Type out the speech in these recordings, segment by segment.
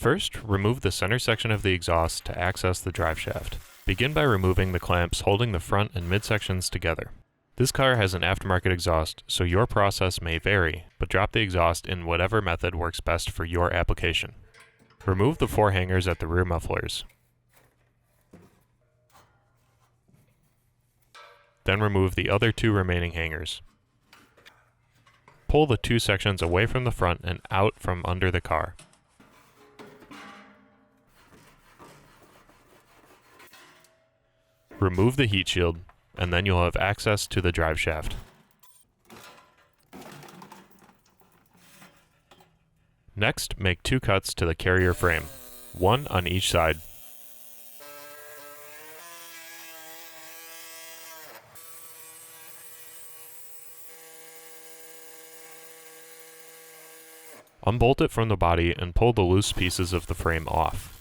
First, remove the center section of the exhaust to access the driveshaft. Begin by removing the clamps holding the front and midsections together. This car has an aftermarket exhaust, so your process may vary, but drop the exhaust in whatever method works best for your application. Remove the 4 hangers at the rear mufflers. Then remove the other 2 remaining hangers. Pull the 2 sections away from the front and out from under the car. Remove the heat shield, and then you'll have access to the drive shaft. Next, make 2 cuts to the carrier frame, 1 on each side. Unbolt it from the body and pull the loose pieces of the frame off.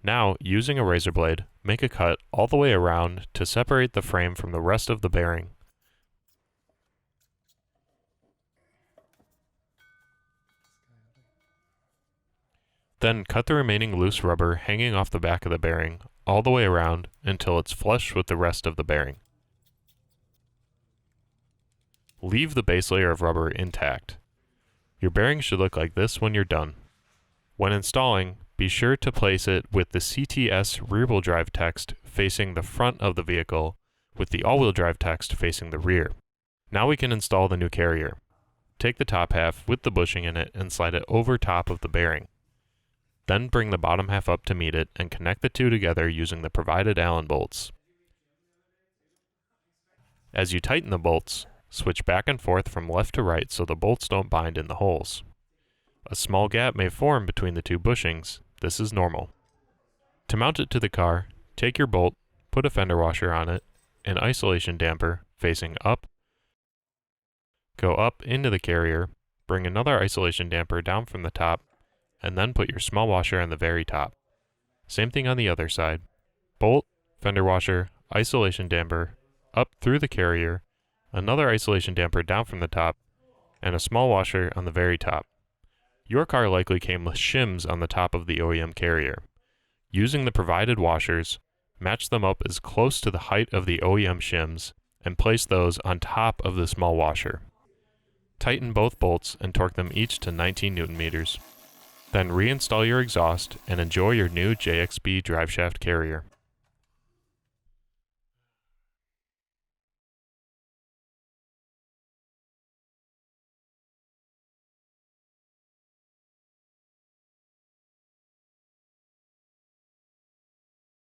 Now, using a razor blade, make a cut all the way around to separate the frame from the rest of the bearing. Then cut the remaining loose rubber hanging off the back of the bearing all the way around until it's flush with the rest of the bearing. Leave the base layer of rubber intact. Your bearing should look like this when you're done. When installing, be sure to place it with the CTS rear-wheel drive text facing the front of the vehicle, with the all-wheel drive text facing the rear. Now we can install the new carrier. Take the top half with the bushing in it and slide it over top of the bearing. Then bring the bottom half up to meet it and connect the 2 together using the provided Allen bolts. As you tighten the bolts, switch back and forth from left to right so the bolts don't bind in the holes. A small gap may form between the 2 bushings. This is normal. To mount it to the car, take your bolt, put a fender washer on it, an isolation damper facing up, go up into the carrier, bring another isolation damper down from the top, and then put your small washer on the very top. Same thing on the other side. Bolt, fender washer, isolation damper, up through the carrier, another isolation damper down from the top, and a small washer on the very top. Your car likely came with shims on the top of the OEM carrier. Using the provided washers, match them up as close to the height of the OEM shims and place those on top of the small washer. Tighten both bolts and torque them each to 19 Newton meters. Then reinstall your exhaust and enjoy your new JXB Driveshaft Carrier.